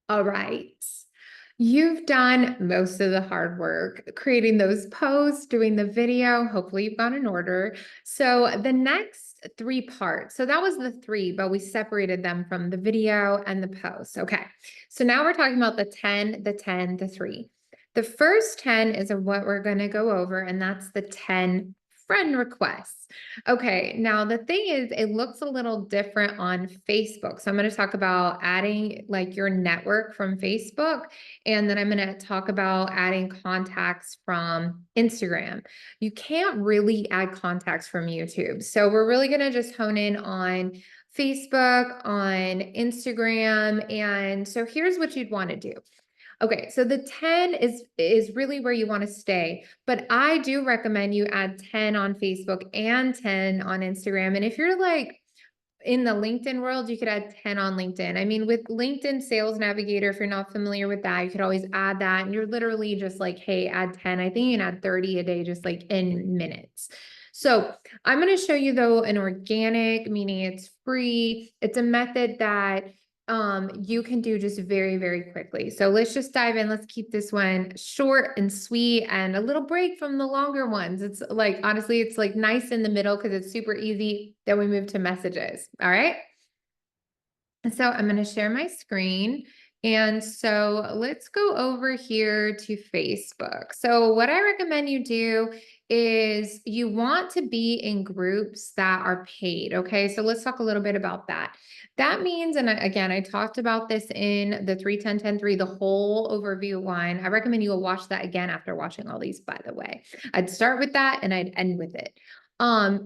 All right. You've done most of the hard work creating those posts, doing the video. Hopefully, you've gone in order. So, the next three parts. So, that was the three, but we separated them from the video and the post. Okay. So, now we're talking about the 10, the 10, the three. The first 10 is what we're going to go over, and that's the 10 friend requests. Okay, now the thing is, it looks a little different on Facebook. So I'm going to talk about adding like your network from Facebook, and then I'm going to talk about adding contacts from Instagram. You can't really add contacts from YouTube. So we're really going to just hone in on Facebook, on Instagram. And so here's what you'd want to do. Okay, so the 10 is really where you want to stay, but I do recommend you add 10 on Facebook and 10 on Instagram. And if you're like in the LinkedIn world, you could add 10 on LinkedIn. I mean, with LinkedIn Sales Navigator, if you're not familiar with that, you could always add that. And you're literally just like, hey, add 10. I think you can add 30 a day, just like in minutes. So I'm going to show you though an organic, meaning it's free. It's a method that you can do just very, very quickly. So let's just dive in. Let's keep this one short and sweet and a little break from the longer ones. It's like, honestly, it's like nice in the middle because it's super easy. Then we move to messages. All right. And so I'm going to share my screen. And so let's go over here to Facebook. So what I recommend you do is you want to be in groups that are paid. Okay. So let's talk a little bit about that. That means, and again, I talked about this in the 3 10 10 3, the whole overview one. I recommend you will watch that again after watching all these, by the way. I'd start with that and I'd end with it.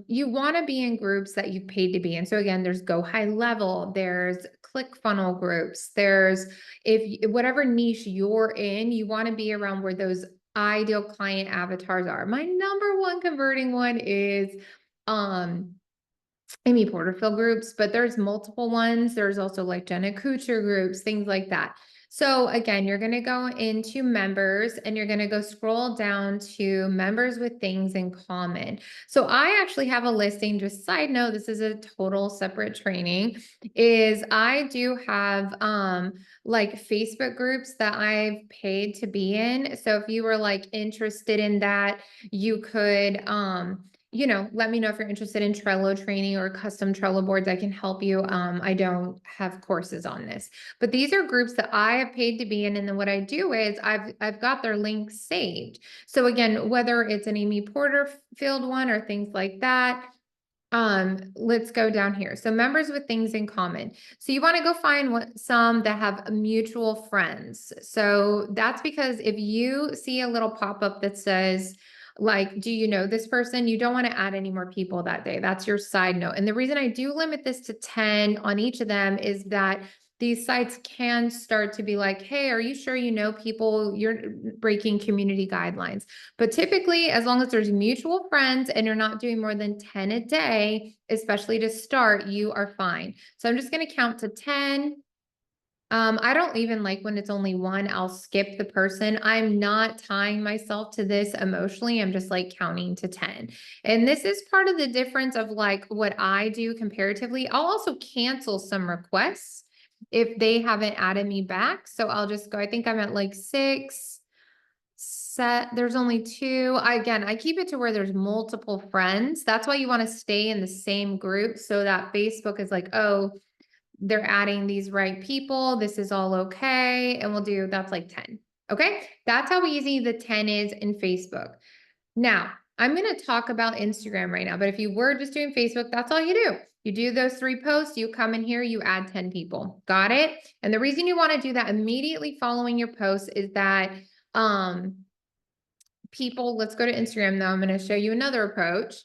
You want to be in groups that you've paid to be in. So again, there's Go High Level, there's ClickFunnels groups, there's if whatever niche you're in, you want to be around where those ideal client avatars are. My number one converting one is Amy Porterfield groups, but there's multiple ones. There's also like Jenna Kutcher groups, things like that. So again, you're going to go into members and you're going to go scroll down to members with things in common. So I actually have a listing, just side note, this is a total separate training, is I do have like Facebook groups that I've paid to be in. So if you were like interested in that, you could let me know if you're interested in Trello training or custom Trello boards. I can help you. I don't have courses on this, but these are groups that I have paid to be in. And then what I do is I've got their links saved. So again, whether it's an Amy Porterfield one or things like that, let's go down here. So members with things in common. So you want to go find some that have mutual friends. So that's because if you see a little pop-up that says, like, do you know this person? You don't want to add any more people that day. That's your side note. And the reason I do limit this to 10 on each of them is that these sites can start to be like, hey, are you sure you know people? You're breaking community guidelines. But typically, as long as there's mutual friends and you're not doing more than 10 a day, especially to start, you are fine. So I'm just going to count to 10. I don't even like when it's only one, I'll skip the person. I'm not tying myself to this emotionally. I'm just like counting to 10. And this is part of the difference of like what I do comparatively. I'll also cancel some requests if they haven't added me back. So I'll just go, I think I'm at like 6. There's only 2. Again, I keep it to where there's multiple friends. That's why you want to stay in the same group so that Facebook is like, oh, they're adding these right people. This is all okay. And that's like 10. Okay. That's how easy the 10 is in Facebook. Now, I'm going to talk about Instagram right now, but if you were just doing Facebook, that's all you do. You do those 3 posts, you come in here, you add 10 people. Got it? And the reason you want to do that immediately following your post is that, people, let's go to Instagram though. I'm going to show you another approach.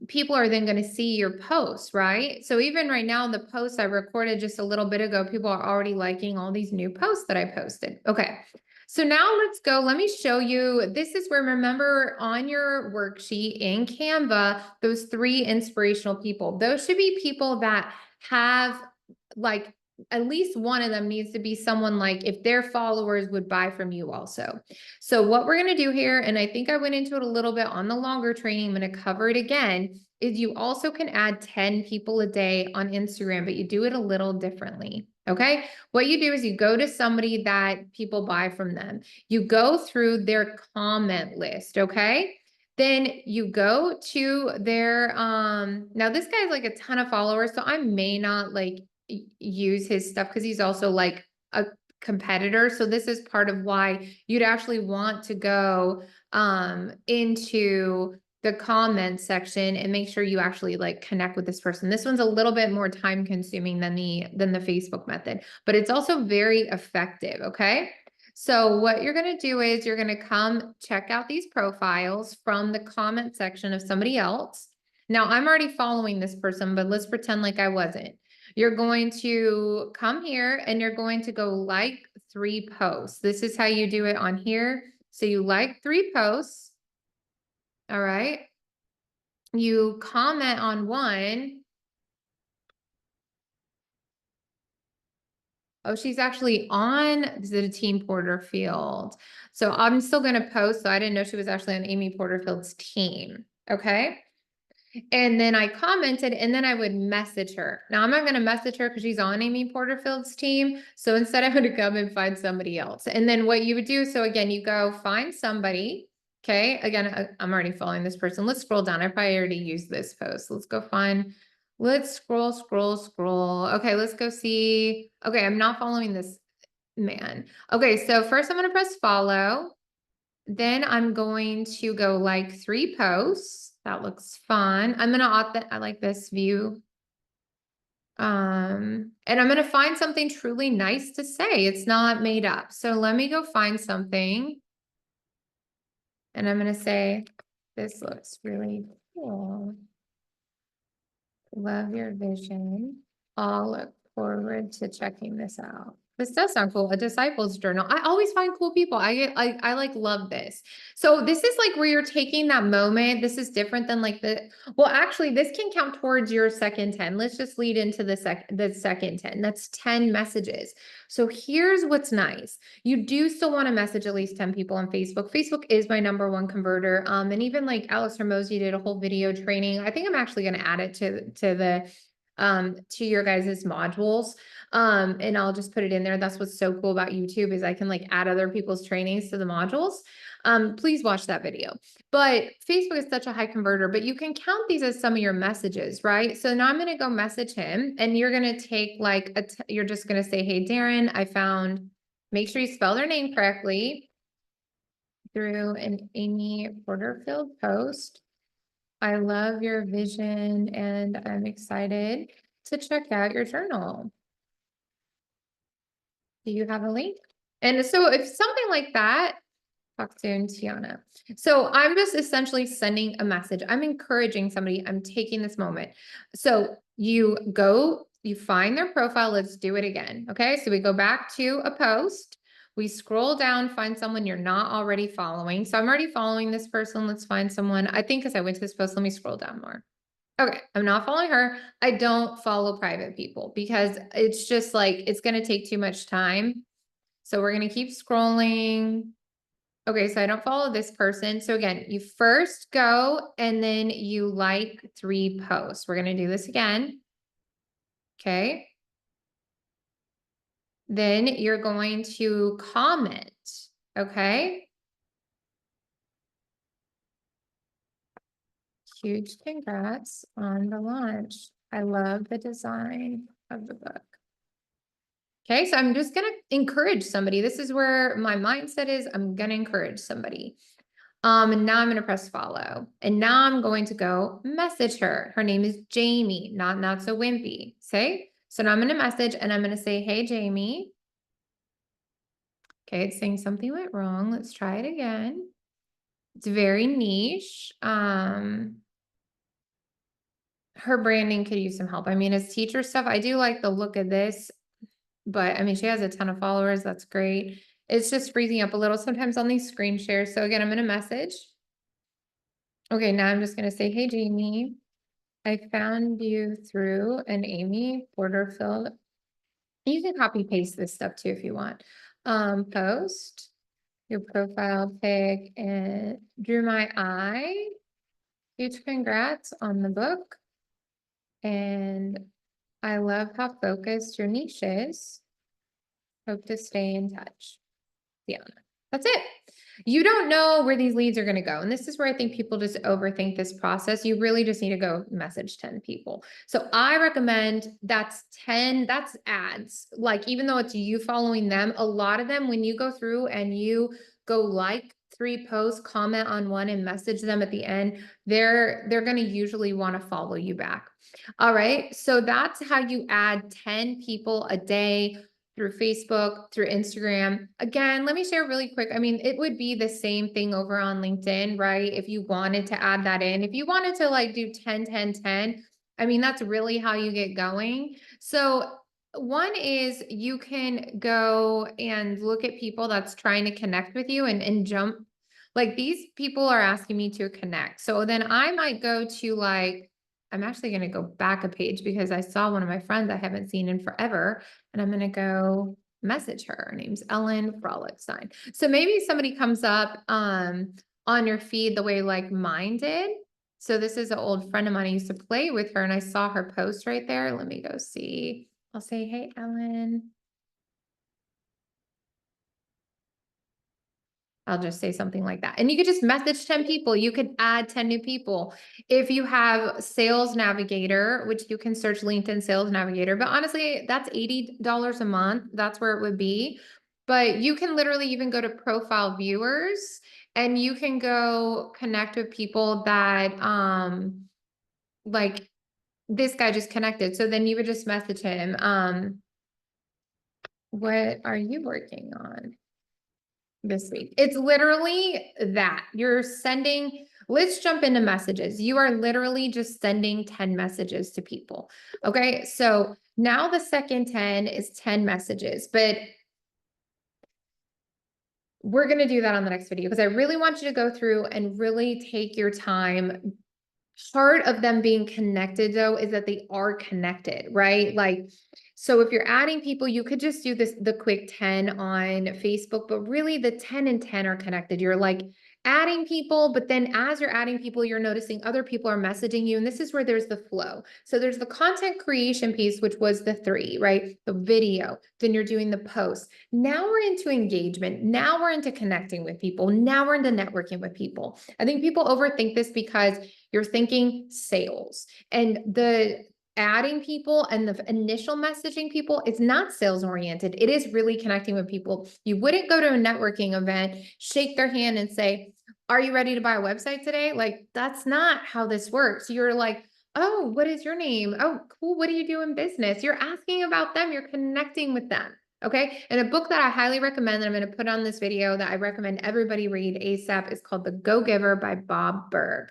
People are then going to see your posts, right? So even right now, the posts I recorded just a little bit ago, people are already liking all these new posts that I posted. Okay. So now let's go. Let me show you. This is where, remember on your worksheet in Canva, those 3 inspirational people, those should be people that have like, at least one of them needs to be someone like if their followers would buy from you also. So what we're going to do here, and I think I went into it a little bit on the longer training, I'm going to cover it again, is you also can add 10 people a day on Instagram, but you do it a little differently. Okay. What you do is you go to somebody that people buy from them. You go through their comment list. Okay. Then you go to their, now this guy has like a ton of followers, so I may not like use his stuff because he's also like a competitor. So this is part of why you'd actually want to go, into the comment section and make sure you actually like connect with this person. This one's a little bit more time consuming than the Facebook method, but it's also very effective. Okay. So what you're going to do is you're going to come check out these profiles from the comment section of somebody else. Now I'm already following this person, but let's pretend like I wasn't. You're going to come here and you're going to go like 3 posts. This is how you do it on here. So you like 3 posts. All right. You comment on one. Oh, she's actually on the Team Porterfield. So I'm still going to post. So I didn't know she was actually on Amy Porterfield's team. Okay. And then I commented and then I would message her. Now I'm not going to message her because she's on Amy Porterfield's team. So instead I'm going to come and find somebody else. And then what you would do, so again, you go find somebody. Okay. Again, I'm already following this person. Let's scroll down. I probably already used this post. Let's go find, let's scroll. Okay. Let's go see. Okay. I'm not following this man. Okay. So first I'm going to press follow. Then I'm going to go like 3 posts. That looks fun. I'm gonna I like this view. And I'm gonna find something truly nice to say. It's not made up. So let me go find something. And I'm gonna say, this looks really cool. Love your vision. I'll look forward to checking this out. This does sound cool. A disciples journal. I always find cool people. I like love this. So this is like where you're taking that moment. This is different than like well, actually this can count towards your second 10. Let's just lead into the second 10. That's 10 messages. So here's what's nice. You do still want to message at least 10 people on Facebook. Facebook is my #1 converter. And even like Alex Hormozy did a whole video training. I think I'm actually going to add it to your guys's modules. And I'll just put it in there. That's what's so cool about YouTube is I can like add other people's trainings to the modules. Please watch that video. But Facebook is such a high converter, but you can count these as some of your messages, right? So now I'm going to go message him and you're going to take like, you're just going to say, hey, Darren, I found, make sure you spell their name correctly through an Amy Porterfield post. I love your vision and I'm excited to check out your journal. Do you have a link? And so if something like that, talk soon, Tiana. So I'm just essentially sending a message. I'm encouraging somebody. I'm taking this moment. So you go, you find their profile. Let's do it again. Okay. So we go back to a post. We scroll down, find someone you're not already following. So I'm already following this person. Let's find someone. I think because I went to this post, let me scroll down more. Okay, I'm not following her. I don't follow private people because it's just like, it's going to take too much time. So we're going to keep scrolling. Okay, so I don't follow this person. So again, you first go and then you like 3 posts. We're going to do this again. Okay. Then you're going to comment. Okay. Huge congrats on the launch. I love the design of the book. Okay, so I'm just going to encourage somebody. This is where my mindset is. I'm going to encourage somebody. And now I'm going to press follow. And now I'm going to go message her. Her name is Jamie, not so wimpy. Say, so now I'm going to message and I'm going to say, hey, Jamie. Okay, it's saying something went wrong. Let's try it again. It's very niche. Her branding could use some help. I mean, as teacher stuff, I do like the look of this. But I mean, she has a ton of followers. That's great. It's just freezing up a little sometimes on these screen shares. So again, I'm going to message. Okay, now I'm just going to say, hey, Jamie, I found you through an Amy Porterfield. You can copy paste this stuff too if you want. Post your profile pic and drew my eye. Huge congrats on the book. And I love how focused your niche is. Hope to stay in touch. Tiana. That's it. You don't know where these leads are going to go. And this is where I think people just overthink this process. You really just need to go message 10 people. So I recommend that's ads. Like, even though it's you following them, a lot of them, when you go through and you go like 3 posts, comment on one and message them at the end, they're going to usually want to follow you back. All right. So that's how you add 10 people a day through Facebook, through Instagram. Again, let me share really quick. I mean, it would be the same thing over on LinkedIn, right? If you wanted to add that in, if you wanted to like do 10, 10, 10, I mean, that's really how you get going. So one is you can go and look at people that's trying to connect with you and jump. Like, these people are asking me to connect. So then I might go to like, I'm actually going to go back a page because I saw one of my friends I haven't seen in forever, and I'm going to go message her. Her name's Ellen Frolickstein. So maybe somebody comes up on your feed the way like mine did. So this is an old friend of mine. I used to play with her and I saw her post right there. Let me go see. I'll say, hey, Ellen. I'll just say something like that. And you could just message 10 people. You could add 10 new people. If you have Sales Navigator, which you can search LinkedIn Sales Navigator, but honestly, that's $80 a month. That's where it would be. But you can literally even go to profile viewers and you can go connect with people that like this guy just connected. So then you would just message him. What are you working on this week? It's literally that you're sending. Let's jump into messages. You are literally just sending 10 messages to people. Okay. So now the second 10 is 10 messages, but we're going to do that on the next video because I really want you to go through and really take your time. Part of them being connected though is that they are connected, right? Like, so if you're adding people, you could just do the quick 10 on Facebook, but really the 10 and 10 are connected. You're like adding people, but then as you're adding people, you're noticing other people are messaging you. And this is where there's the flow. So there's the content creation piece, which was the 3, right? The video, then you're doing the post. Now we're into engagement. Now we're into connecting with people. Now we're into networking with people. I think people overthink this because you're thinking sales, and the adding people and the initial messaging people, it's not sales oriented. It is really connecting with people. You wouldn't go to a networking event, shake their hand and say, are you ready to buy a website today? Like, that's not how this works. You're like, oh, what is your name? Oh, cool. What do you do in business? You're asking about them. You're connecting with them. Okay. And a book that I highly recommend that I'm going to put on this video that I recommend everybody read ASAP is called The Go-Giver by Bob Burg.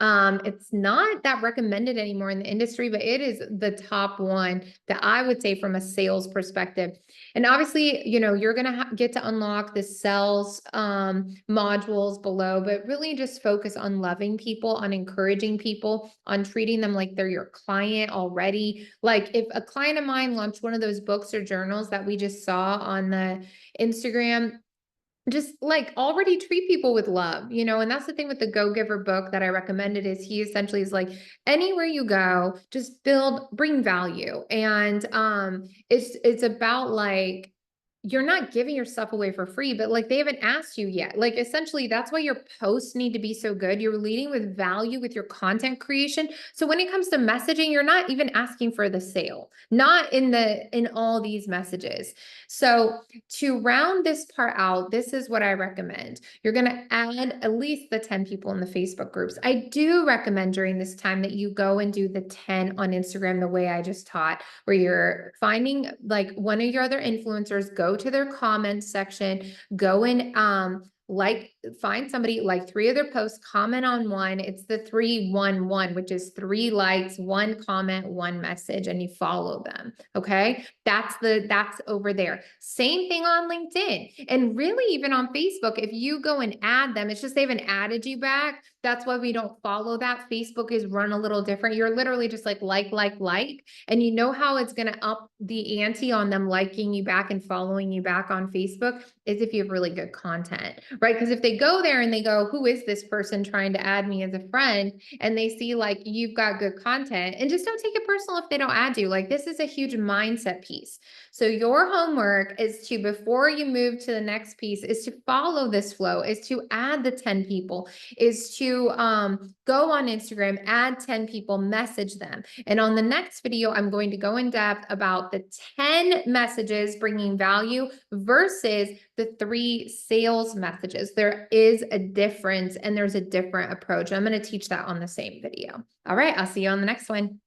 It's not that recommended anymore in the industry, but it is the top one that I would say from a sales perspective. And obviously, you know, you're going to get to unlock the sales modules below, but really just focus on loving people, on encouraging people, on treating them like they're your client already. Like, if a client of mine launched one of those books or journals that we just saw on the Instagram, just like already treat people with love, you know. And that's the thing with the Go-Giver book that I recommended, is he essentially is like, anywhere you go, just bring value. And it's about like, you're not giving your stuff away for free, but like they haven't asked you yet. Like, essentially, that's why your posts need to be so good. You're leading with value with your content creation. So when it comes to messaging, you're not even asking for the sale, not in all these messages. So to round this part out, this is what I recommend. You're going to add at least the 10 people in the Facebook groups. I do recommend during this time that you go and do the 10 on Instagram the way I just taught, where you're finding like one of your other influencers, go to their comments section, go and find somebody, like 3 of their posts, comment on one. It's the 3-1-1, which is 3 likes, 1 comment, 1 message, and you follow them. Okay. That's over there. Same thing on LinkedIn, and really even on Facebook. If you go and add them, it's just they haven't added you back. That's why we don't follow that. Facebook is run a little different. You're literally just like, and you know how it's going to up the ante on them liking you back and following you back on Facebook is if you have really good content, right? Because if they they go there and they go, who is this person trying to add me as a friend? And they see like you've got good content, and just don't take it personal if they don't add you. Like this is a huge mindset piece. So your homework is to, before you move to the next piece, is to follow this flow, is to add the 10 people, is to go on Instagram, add 10 people, message them. And on the next video, I'm going to go in depth about the 10 messages bringing value versus the 3 sales messages. There is a difference and there's a different approach. I'm going to teach that on the same video. All right, I'll see you on the next one.